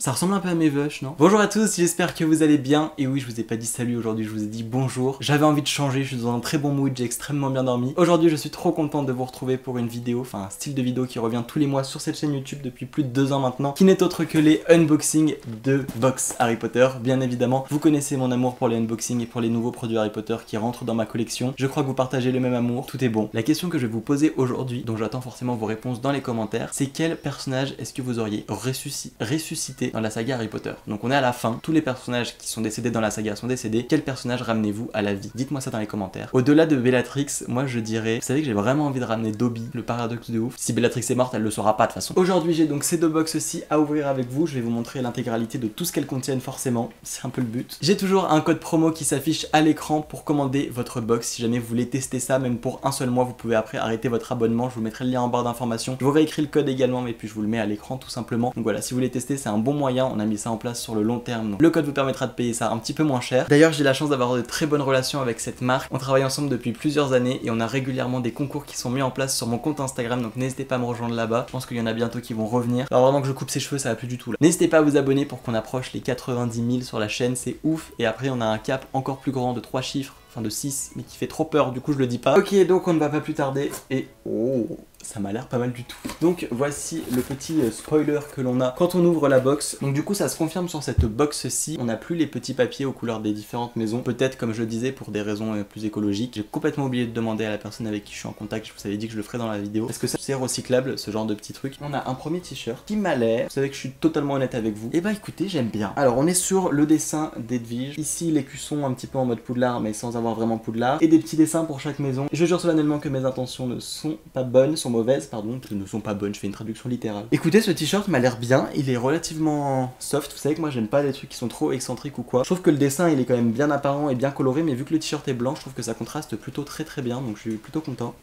Ça ressemble un peu à mes vaches, non? Bonjour à tous, j'espère que vous allez bien. Et oui, je vous ai pas dit salut aujourd'hui, je vous ai dit bonjour. J'avais envie de changer, je suis dans un très bon mood, j'ai extrêmement bien dormi. Aujourd'hui, je suis trop content de vous retrouver pour une vidéo, enfin un style de vidéo qui revient tous les mois sur cette chaîne YouTube depuis plus de 2 ans maintenant, qui n'est autre que les unboxings de box Harry Potter. Bien évidemment, vous connaissez mon amour pour les unboxings et pour les nouveaux produits Harry Potter qui rentrent dans ma collection. Je crois que vous partagez le même amour, tout est bon. La question que je vais vous poser aujourd'hui, dont j'attends forcément vos réponses dans les commentaires, c'est quel personnage est-ce que vous auriez ressuscité dans la saga Harry Potter? Donc on est à la fin, tous les personnages qui sont décédés dans la saga sont décédés. Quel personnage ramenez-vous à la vie? Dites-moi ça dans les commentaires. Au-delà de Bellatrix, moi je dirais, vous savez que j'ai vraiment envie de ramener Dobby, le paradoxe de ouf. Si Bellatrix est morte, elle le saura pas de toute façon. Aujourd'hui j'ai donc ces deux box-ci à ouvrir avec vous. Je vais vous montrer l'intégralité de tout ce qu'elles contiennent forcément, c'est un peu le but. J'ai toujours un code promo qui s'affiche à l'écran pour commander votre box. Si jamais vous voulez tester ça, même pour un seul mois, vous pouvez après arrêter votre abonnement. Je vous mettrai le lien en barre d'informations. Je vous réécris le code également, mais puis je vous le mets à l'écran tout simplement. Donc voilà, si vous voulez tester, c'est un bon moyen. On a mis ça en place sur le long terme. Donc le code vous permettra de payer ça un petit peu moins cher. D'ailleurs, j'ai la chance d'avoir de très bonnes relations avec cette marque. On travaille ensemble depuis plusieurs années et on a régulièrement des concours qui sont mis en place sur mon compte Instagram. Donc n'hésitez pas à me rejoindre là-bas. Je pense qu'il y en a bientôt qui vont revenir. Alors vraiment que je coupe ses cheveux, ça va plus du tout là. N'hésitez pas à vous abonner pour qu'on approche les 90 000 sur la chaîne. C'est ouf. Et après, on a un cap encore plus grand de 3 chiffres. Enfin de 6, mais qui fait trop peur, du coup je le dis pas. Ok, donc on ne va pas plus tarder et... Oh, ça m'a l'air pas mal du tout. Donc voici le petit spoiler que l'on a quand on ouvre la box. Donc du coup ça se confirme sur cette box-ci. On n'a plus les petits papiers aux couleurs des différentes maisons. Peut-être comme je le disais pour des raisons plus écologiques. J'ai complètement oublié de demander à la personne avec qui je suis en contact. Je vous avais dit que je le ferais dans la vidéo. Est-ce que ça c'est recyclable, ce genre de petits trucs? On a un premier t-shirt qui m'a l'air. Vous savez que je suis totalement honnête avec vous. Et bah écoutez, j'aime bien. Alors on est sur le dessin d'Edwige. Ici les cuissons un petit peu en mode Poudlard mais sans avoir vraiment Poudlard. Et des petits dessins pour chaque maison. Je jure solennellement que mes intentions ne sont pas bonnes, sont mauvaises, pardon, ne sont pas bonnes, je fais une traduction littérale. Écoutez, ce t-shirt m'a l'air bien, il est relativement soft, vous savez que moi j'aime pas les trucs qui sont trop excentriques ou quoi. Je trouve que le dessin il est quand même bien apparent et bien coloré, mais vu que le t-shirt est blanc, je trouve que ça contraste plutôt très bien, donc je suis plutôt content.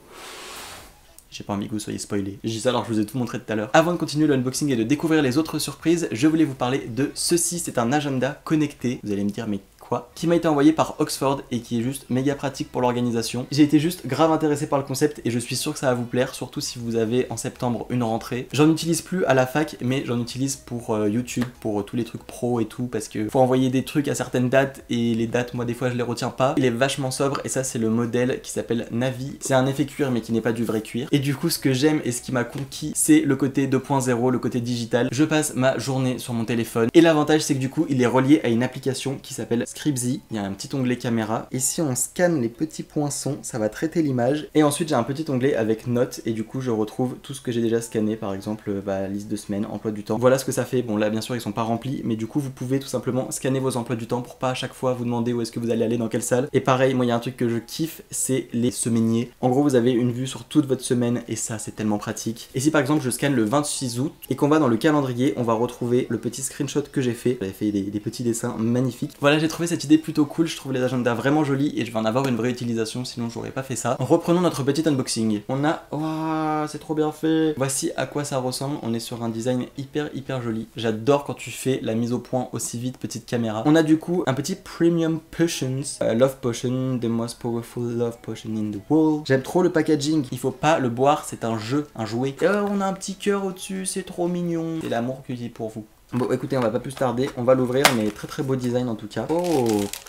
J'ai pas envie que vous soyez spoilés. Je dis ça alors que je vous ai tout montré tout à l'heure. Avant de continuer l'unboxing et de découvrir les autres surprises, je voulais vous parler de ceci, c'est un agenda connecté. Vous allez me dire mais quoi? Qui m'a été envoyé par Oxford et qui est juste méga pratique pour l'organisation. J'ai été juste grave intéressé par le concept et je suis sûr que ça va vous plaire, surtout si vous avez en septembre une rentrée. J'en utilise plus à la fac, mais j'en utilise pour YouTube, pour tous les trucs pro et tout, parce que faut envoyer des trucs à certaines dates et les dates, moi des fois je les retiens pas. Il est vachement sobre et ça c'est le modèle qui s'appelle Navi. C'est un effet cuir mais qui n'est pas du vrai cuir. Et du coup ce que j'aime et ce qui m'a conquis, c'est le côté 2.0, le côté digital. Je passe ma journée sur mon téléphone et l'avantage c'est que du coup il est relié à une application qui s'appelle Scribzy. Il y a un petit onglet caméra et si on scanne les petits poinçons, ça va traiter l'image. Et ensuite j'ai un petit onglet avec notes et du coup je retrouve tout ce que j'ai déjà scanné, par exemple liste de semaines, emploi du temps. Voilà ce que ça fait. Bon là bien sûr ils sont pas remplis, mais du coup vous pouvez tout simplement scanner vos emplois du temps pour pas à chaque fois vous demander où est-ce que vous allez aller, dans quelle salle. Et pareil, moi il y a un truc que je kiffe, c'est les semainiers. En gros vous avez une vue sur toute votre semaine et ça c'est tellement pratique. Et si par exemple je scanne le 26 août et qu'on va dans le calendrier, on va retrouver le petit screenshot que j'ai fait. J'avais fait des petits dessins magnifiques. Voilà, j'ai trouvé cette idée plutôt cool, je trouve les agendas vraiment jolis et je vais en avoir une vraie utilisation, sinon j'aurais pas fait ça. Reprenons notre petit unboxing. On a... Waouh, c'est trop bien fait. Voici à quoi ça ressemble, on est sur un design hyper joli. J'adore quand tu fais la mise au point aussi vite, petite caméra. On a du coup un petit Premium Potions, Love Potion, the most powerful love potion in the world. J'aime trop le packaging, il faut pas le boire, c'est un jeu, un jouet. Et on a un petit cœur au-dessus, c'est trop mignon. C'est l'amour que j'ai pour vous. Bon écoutez, on va pas plus tarder, on va l'ouvrir, mais très beau design en tout cas. Oh,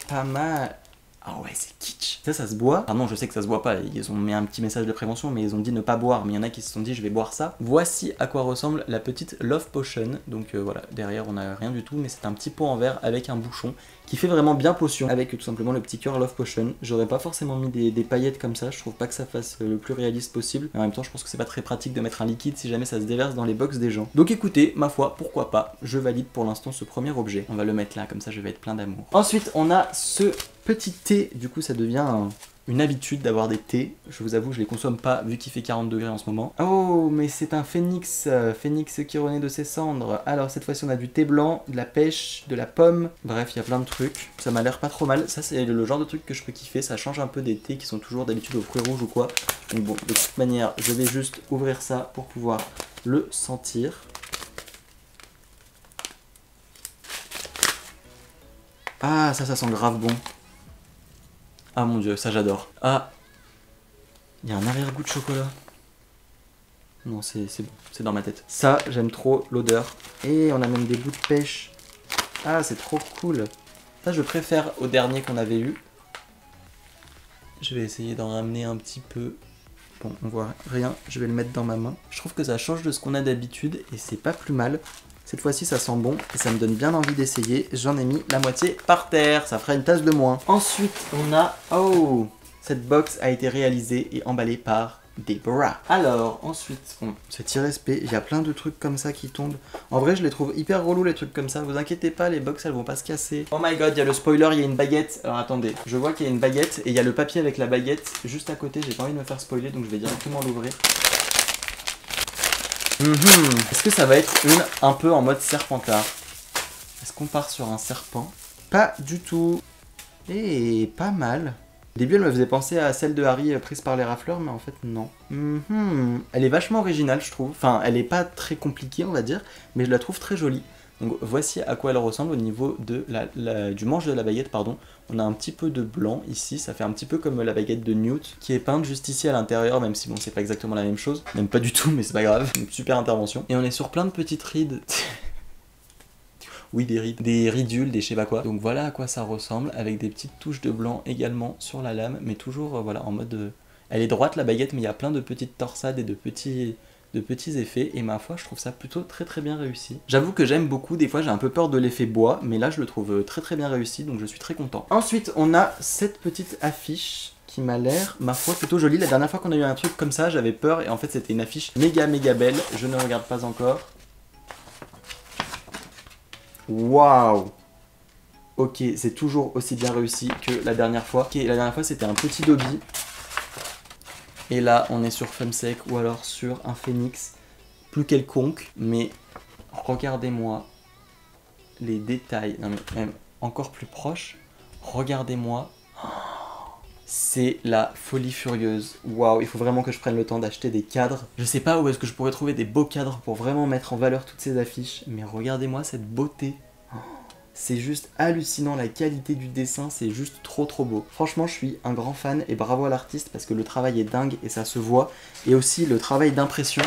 pas mal. Ah ouais, c'est kitsch. Ça se boit. Ah non, je sais que ça se boit pas. Ils ont mis un petit message de prévention, mais ils ont dit ne pas boire. Mais il y en a qui se sont dit je vais boire ça. Voici à quoi ressemble la petite Love Potion. Donc voilà, derrière on a rien du tout, mais c'est un petit pot en verre avec un bouchon qui fait vraiment bien potion, avec tout simplement le petit cœur Love Potion. J'aurais pas forcément mis des paillettes comme ça, je trouve pas que ça fasse le plus réaliste possible. Mais en même temps, je pense que c'est pas très pratique de mettre un liquide si jamais ça se déverse dans les box des gens. Donc écoutez, ma foi, pourquoi pas. Je valide pour l'instant ce premier objet. On va le mettre là, comme ça je vais être plein d'amour. Ensuite, on a ce petit thé, du coup ça devient une habitude d'avoir des thés. Je vous avoue, je les consomme pas vu qu'il fait 40 degrés en ce moment. Oh, mais c'est un phénix, phénix qui renaît de ses cendres. Alors cette fois-ci on a du thé blanc, de la pêche, de la pomme. Bref, il y a plein de trucs. Ça m'a l'air pas trop mal. Ça c'est le genre de truc que je peux kiffer. Ça change un peu des thés qui sont toujours d'habitude aux fruits rouges ou quoi. Donc bon, de toute manière, je vais juste ouvrir ça pour pouvoir le sentir. Ah, ça sent grave bon. Ah mon dieu, ça j'adore. Ah, il y a un arrière-goût de chocolat. Non, c'est bon, c'est dans ma tête. Ça, j'aime trop l'odeur. Et on a même des bouts de pêche. Ah, c'est trop cool. Ça, je préfère au dernier qu'on avait eu. Je vais essayer d'en ramener un petit peu. Bon, on voit rien, je vais le mettre dans ma main. Je trouve que ça change de ce qu'on a d'habitude et c'est pas plus mal. Cette fois-ci, ça sent bon et ça me donne bien envie d'essayer. J'en ai mis la moitié par terre, ça fera une tasse de moins. Ensuite, on a... Oh! Cette box a été réalisée et emballée par Deborah. Alors, ensuite, bon, c'est irrespect. Il y a plein de trucs comme ça qui tombent. En vrai, je les trouve hyper relous, les trucs comme ça. Vous inquiétez pas, les box, elles vont pas se casser. Oh my god, il y a le spoiler, il y a une baguette. Alors attendez, je vois qu'il y a une baguette et il y a le papier avec la baguette juste à côté. J'ai pas envie de me faire spoiler, donc je vais directement l'ouvrir. Est-ce que ça va être un peu en mode serpentard? Est-ce qu'on part sur un serpent? Pas du tout. Et pas mal. Au début, elle me faisait penser à celle de Harry prise par les rafleurs, mais en fait, non. Elle est vachement originale, je trouve. Enfin, elle est pas très compliquée, on va dire, mais je la trouve très jolie. Donc, voici à quoi elle ressemble au niveau de du manche de la baguette, pardon. On a un petit peu de blanc ici, ça fait un petit peu comme la baguette de Newt, qui est peinte juste ici à l'intérieur, même si bon, c'est pas exactement la même chose. Même pas du tout, mais c'est pas grave. Une super intervention. Et on est sur plein de petites rides. Oui, des ridules, des je sais pas quoi. Donc voilà à quoi ça ressemble, avec des petites touches de blanc également sur la lame, mais toujours voilà en mode... Elle est droite la baguette, mais il y a plein de petites torsades et de petits effets, et ma foi, je trouve ça plutôt très bien réussi. J'avoue que j'aime beaucoup, des fois j'ai un peu peur de l'effet bois, mais là je le trouve très bien réussi, donc je suis très content. Ensuite, on a cette petite affiche qui m'a l'air, ma foi, plutôt jolie. La dernière fois qu'on a eu un truc comme ça, j'avais peur, et en fait c'était une affiche méga belle. Je ne regarde pas encore. Waouh! Ok, c'est toujours aussi bien réussi que la dernière fois. Ok, la dernière fois c'était un petit Dobby. Et là on est sur Femsec ou alors sur un Phénix plus quelconque. Mais regardez-moi les détails. Non mais même encore plus proche. Regardez-moi. C'est la folie furieuse. Waouh, il faut vraiment que je prenne le temps d'acheter des cadres. Je sais pas où est-ce que je pourrais trouver des beaux cadres pour vraiment mettre en valeur toutes ces affiches. Mais regardez-moi cette beauté. C'est juste hallucinant, la qualité du dessin, c'est juste trop beau. Franchement, je suis un grand fan et bravo à l'artiste parce que le travail est dingue et ça se voit. Et aussi le travail d'impression,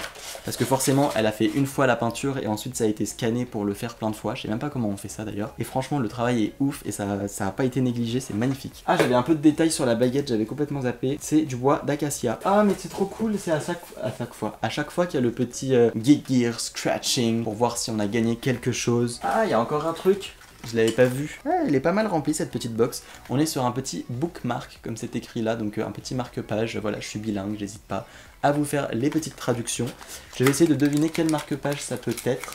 parce que forcément, elle a fait une fois la peinture et ensuite ça a été scanné pour le faire plein de fois. Je sais même pas comment on fait ça d'ailleurs. Et franchement, le travail est ouf et ça a pas été négligé, c'est magnifique. Ah, j'avais un peu de détails sur la baguette, j'avais complètement zappé. C'est du bois d'acacia. Ah, mais c'est trop cool, c'est à chaque fois qu'il y a le petit gear scratching pour voir si on a gagné quelque chose. Ah, il y a encore un truc. Je l'avais pas vu. Ah, elle est pas mal remplie cette petite box. On est sur un petit bookmark comme c'est écrit là, donc un petit marque-page. Voilà, je suis bilingue, j'hésite pas à vous faire les petites traductions. Je vais essayer de deviner quel marque-page ça peut être.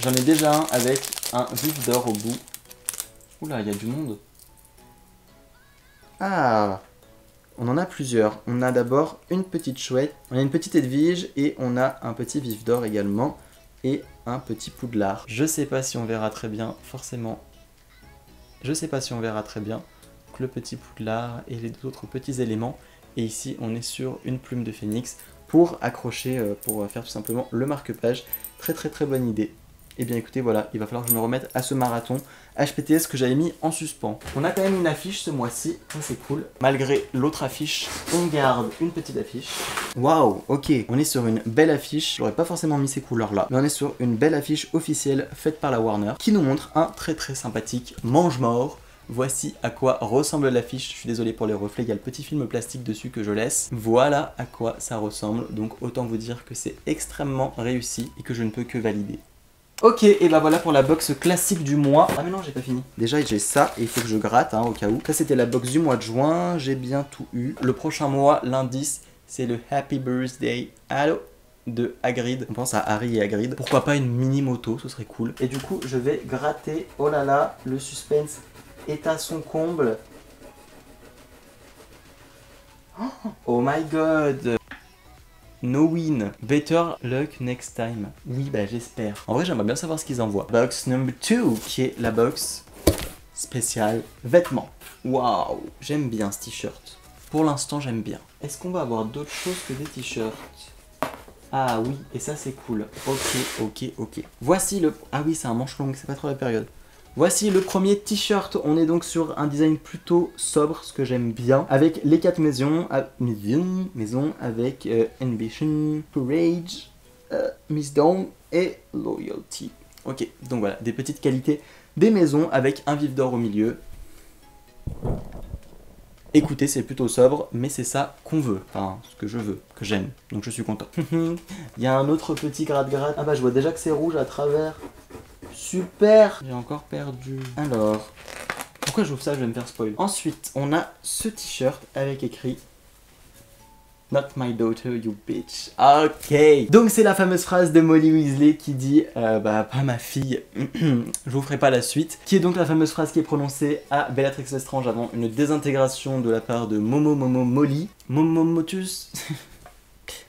J'en ai déjà un avec un vif d'or au bout. Oula, il y a du monde. Ah, on en a plusieurs. On a d'abord une petite chouette, on a une petite Edwige et on a un petit vif d'or également. Et un petit poudlard. Je sais pas si on verra très bien, forcément. Je sais pas si on verra très bien. Donc le petit poudlard et les autres petits éléments. Et ici, on est sur une plume de phénix pour accrocher, pour faire tout simplement le marque-page. Très bonne idée. Et bien écoutez, voilà, il va falloir que je me remette à ce marathon HPTS que j'avais mis en suspens. On a quand même une affiche ce mois-ci, ça c'est cool. Malgré l'autre affiche, on garde une petite affiche. Waouh, ok, on est sur une belle affiche. J'aurais pas forcément mis ces couleurs-là, mais on est sur une belle affiche officielle faite par la Warner qui nous montre un très sympathique mange-mort. Voici à quoi ressemble l'affiche. Je suis désolé pour les reflets, il y a le petit film plastique dessus que je laisse. Voilà à quoi ça ressemble, donc autant vous dire que c'est extrêmement réussi et que je ne peux que valider. Ok, et bah voilà pour la box classique du mois. Ah mais non, j'ai pas fini. Déjà j'ai ça et il faut que je gratte au cas où. Ça c'était la box du mois de juin, j'ai bien tout eu. Le prochain mois, l'indice, c'est le Happy Birthday Halo de Hagrid. On pense à Harry et Hagrid. Pourquoi pas une mini moto, ce serait cool. Et du coup, je vais gratter. Oh là là, le suspense est à son comble. Oh my god. No win, better luck next time. Oui, bah j'espère. En vrai, j'aimerais bien savoir ce qu'ils envoient. Box number 2, qui est la box spéciale vêtements. Waouh, j'aime bien ce t-shirt. Pour l'instant, j'aime bien. Est-ce qu'on va avoir d'autres choses que des t-shirts? Ah oui, et ça c'est cool. Ok. Voici le... Ah oui, c'est un manche long, c'est pas trop la période. Voici le premier t-shirt. On est donc sur un design plutôt sobre, ce que j'aime bien, avec les 4 maisons, avec Ambition, Courage, Wisdom et Loyalty. Ok, donc voilà, des petites qualités des maisons avec un vif d'or au milieu. Écoutez, c'est plutôt sobre, mais c'est ça qu'on veut. Enfin, ce que je veux, que j'aime. Donc je suis content. Il y a un autre petit gratte-gratte. Ah bah je vois déjà que c'est rouge à travers. Super! J'ai encore perdu. Alors, pourquoi j'ouvre ça? Je vais me faire spoil. Ensuite, on a ce t-shirt avec écrit Not my daughter, you bitch. Ok. Donc c'est la fameuse phrase de Molly Weasley qui dit bah pas ma fille, je vous ferai pas la suite. Qui est donc la fameuse phrase qui est prononcée à Bellatrix Lestrange avant une désintégration de la part de Momo Molly. Momomotus.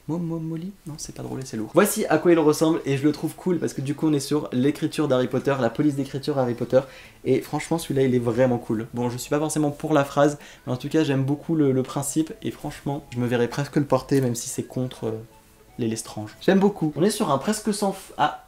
Momo Molly? Non, c'est pas drôle, c'est lourd. Voici à quoi il ressemble et je le trouve cool parce que du coup on est sur l'écriture d'Harry Potter, la police d'écriture Harry Potter. Et franchement celui-là il est vraiment cool. Bon, je suis pas forcément pour la phrase, mais en tout cas j'aime beaucoup le principe et franchement je me verrais presque le porter même si c'est contre les Lestrange. J'aime beaucoup. On est sur un presque sans... Ah,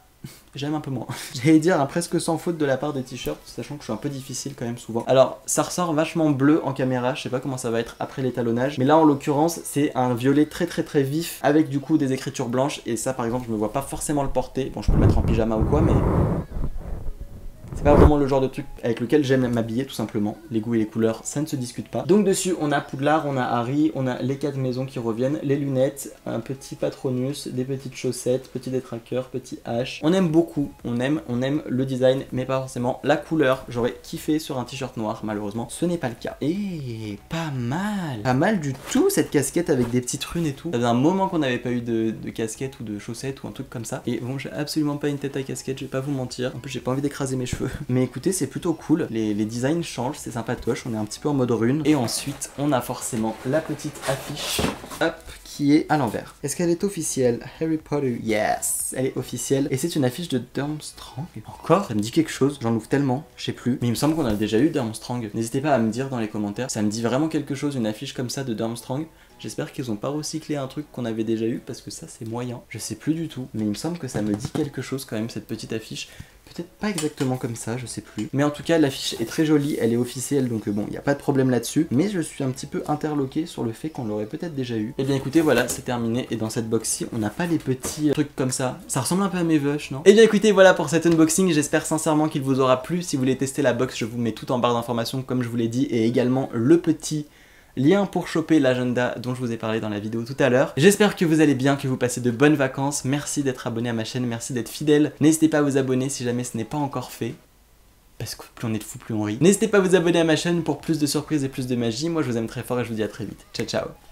j'aime un peu moins. J'allais dire un presque sans faute de la part des t-shirts, sachant que je suis un peu difficile quand même souvent. Alors, ça ressort vachement bleu en caméra, je sais pas comment ça va être après l'étalonnage, mais là en l'occurrence, c'est un violet très vif, avec du coup des écritures blanches, et ça par exemple, je me vois pas forcément le porter. Bon, je peux le mettre en pyjama ou quoi, mais... c'est pas vraiment le genre de truc avec lequel j'aime m'habiller tout simplement. Les goûts et les couleurs, ça ne se discute pas. Donc dessus, on a Poudlard, on a Harry, on a les 4 maisons qui reviennent, les lunettes, un petit Patronus, des petites chaussettes, petit détraqueur, petit H. On aime beaucoup, on aime le design, mais pas forcément la couleur. J'aurais kiffé sur un t-shirt noir, malheureusement, ce n'est pas le cas. Et pas mal. Pas mal du tout cette casquette avec des petites runes et tout. Ça faisait un moment qu'on n'avait pas eu de casquette ou de chaussettes ou un truc comme ça. Et bon, j'ai absolument pas une tête à casquette, je vais pas vous mentir. En plus, j'ai pas envie d'écraser mes cheveux. Mais écoutez, c'est plutôt cool, les designs changent, c'est sympatoche, on est un petit peu en mode rune. Et ensuite, on a forcément la petite affiche, hop, qui est à l'envers. Est-ce qu'elle est officielle? Harry Potter, yes, elle est officielle. Et c'est une affiche de Durmstrang. Encore, ça me dit quelque chose, j'en ouvre tellement, je sais plus. Mais il me semble qu'on a déjà eu Durmstrang. N'hésitez pas à me dire dans les commentaires, ça me dit vraiment quelque chose, une affiche comme ça de Durmstrang. J'espère qu'ils ont pas recyclé un truc qu'on avait déjà eu parce que ça c'est moyen. Je sais plus du tout, mais il me semble que ça me dit quelque chose quand même cette petite affiche. Peut-être pas exactement comme ça, je sais plus. Mais en tout cas l'affiche est très jolie, elle est officielle donc bon, il n'y a pas de problème là-dessus. Mais je suis un petit peu interloqué sur le fait qu'on l'aurait peut-être déjà eu. Et bien écoutez, voilà, c'est terminé. Et dans cette box-ci, on n'a pas les petits trucs comme ça. Ça ressemble un peu à mes Vush, non? Et bien écoutez, voilà pour cet unboxing. J'espère sincèrement qu'il vous aura plu. Si vous voulez tester la box, je vous mets tout en barre d'informations comme je vous l'ai dit. Et également le petit lien pour choper l'agenda dont je vous ai parlé dans la vidéo tout à l'heure. J'espère que vous allez bien, que vous passez de bonnes vacances. Merci d'être abonné à ma chaîne, merci d'être fidèle. N'hésitez pas à vous abonner si jamais ce n'est pas encore fait. Parce que plus on est de fous, plus on rit. N'hésitez pas à vous abonner à ma chaîne pour plus de surprises et plus de magie. Moi je vous aime très fort et je vous dis à très vite. Ciao ciao.